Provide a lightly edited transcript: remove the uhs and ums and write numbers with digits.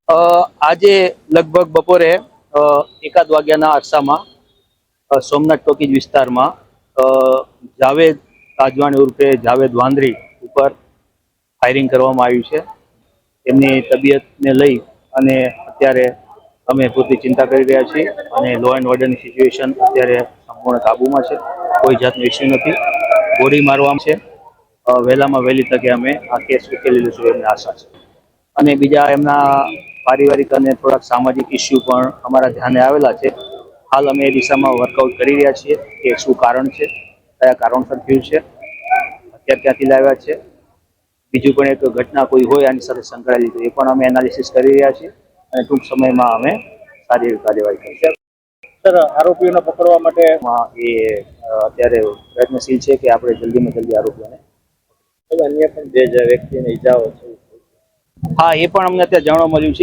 આજે લગભગ બપોરે 1 વાગ્યાના અરસામાં સોમનાથ ટોકીજ વિસ્તારમાં જાવેદ તાજવાણી ઉર્ફે જાવેદ વાંદરી ઉપર ફાયરિંગ કરવામાં આવ્યું છે. એમની તબિયતને લઈ અને અત્યારે અમે પૂરતી ચિંતા કરી રહ્યા છીએ અને લો એન્ડ ઓર્ડરની સિચ્યુએશન અત્યારે સંપૂર્ણ કાબૂમાં છે. કોઈ જાતનો ઇસ્યુ નથી. ગોળી મારવામાં છે. વહેલામાં વહેલી તકે અમે આ કેસ ઉકેલી લઈશું એમને આશા છે. અને બીજા એમના પારિવારિક અને થોડાક સામાજિક ઇસ્યુ પણ અમારા ધ્યાને આવેલા છે. હાલ અમે એ દિશામાં વર્કઆઉટ કરી રહ્યા છીએ કે શું કારણ છે, કયા કારણસર થયું છે, અત્યારે ક્યાંથી લાવ્યા છે. બીજું પણ એક ઘટના કોઈ હોય આની સાથે સંકળાયેલી તો એ પણ અમે એનાલિસિસ કરી રહ્યા છીએ અને ટૂંક સમયમાં અમે સારી એવી કાર્યવાહી કરીશું. સર, આરોપીઓને પકડવા માટે એ અત્યારે પ્રયત્નશીલ છે કે આપણે જલ્દીમાં જલ્દી આરોપીઓને. અન્ય પણ બે વ્યક્તિને ઈજાઓ છે. હા, એ પણ અમને અત્યારે જાણવા મળ્યું છે.